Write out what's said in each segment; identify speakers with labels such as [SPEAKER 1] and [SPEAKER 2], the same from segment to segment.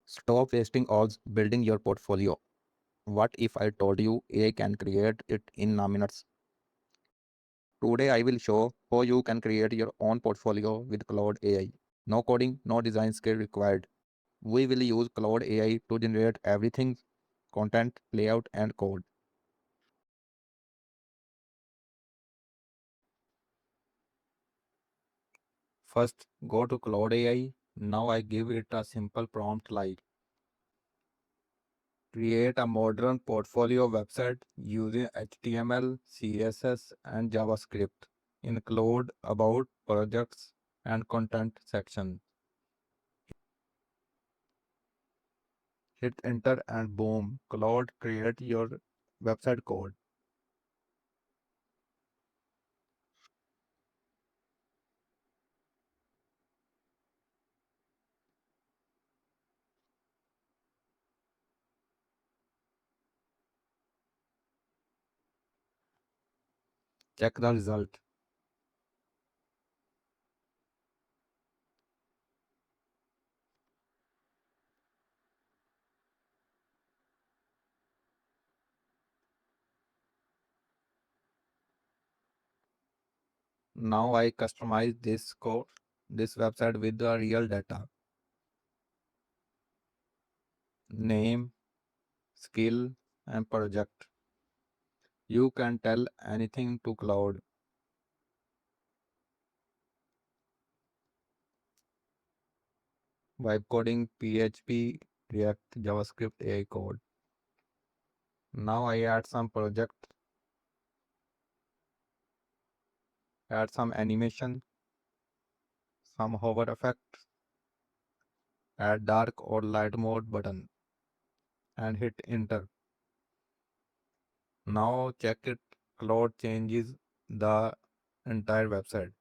[SPEAKER 1] Stop wasting hours building your portfolio. What if I told you AI can create it in minutes? Today I will show how you can create your own portfolio with Cloud AI. No coding, no design skill required. We will use Cloud AI to generate everything: content, layout, and code. First, go to Cloud AI. Now I give it a simple prompt like create a modern portfolio website using HTML, CSS, and JavaScript. Include about projects and content section. Hit enter and boom, Cloud create your website code. Check the result. Now I customize this website with the real data. Name, skill, and project. You can tell anything to Cloud. Vibe coding, PHP, React, JavaScript, AI code. Now I add some project, add some animation, some hover effect, add dark or light mode button, and hit enter. Now check it. Cloud changes the entire website.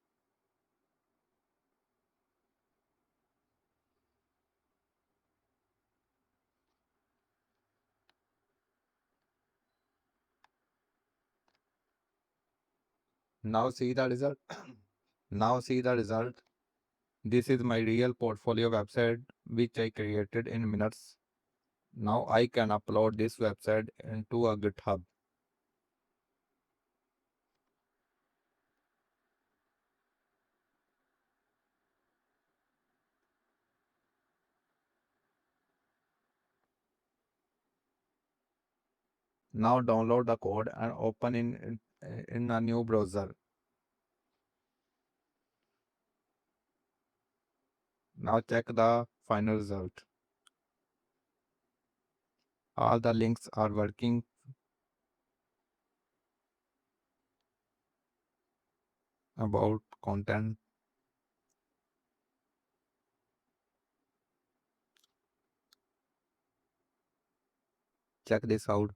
[SPEAKER 1] Now see the result. Now see the result. This is my real portfolio website which I created in minutes. Now I can upload this website into a GitHub. Now download the code and open in a new browser. Now check the final result. All the links are working. About content. Check this out.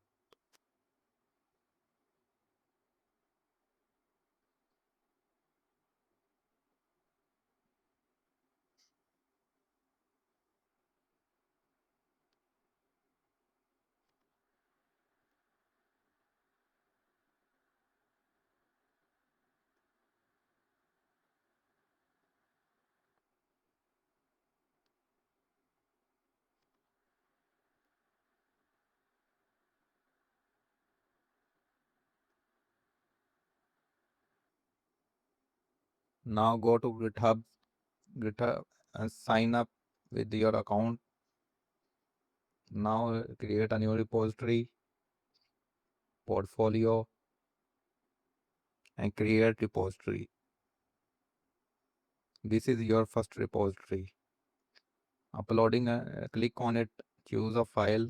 [SPEAKER 1] Now go to GitHub and sign up with your account. Now create a new repository, portfolio, and create repository. This is your first repository. Uploading, click on it, choose a file,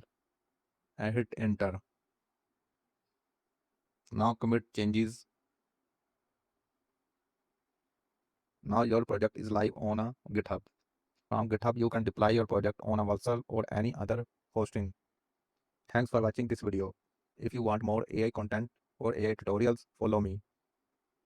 [SPEAKER 1] and hit enter. Now commit changes. Now your project is live on a GitHub. From GitHub, you can deploy your project on a Vercel or any other hosting. Thanks for watching this video. If you want more AI content or AI tutorials, follow me.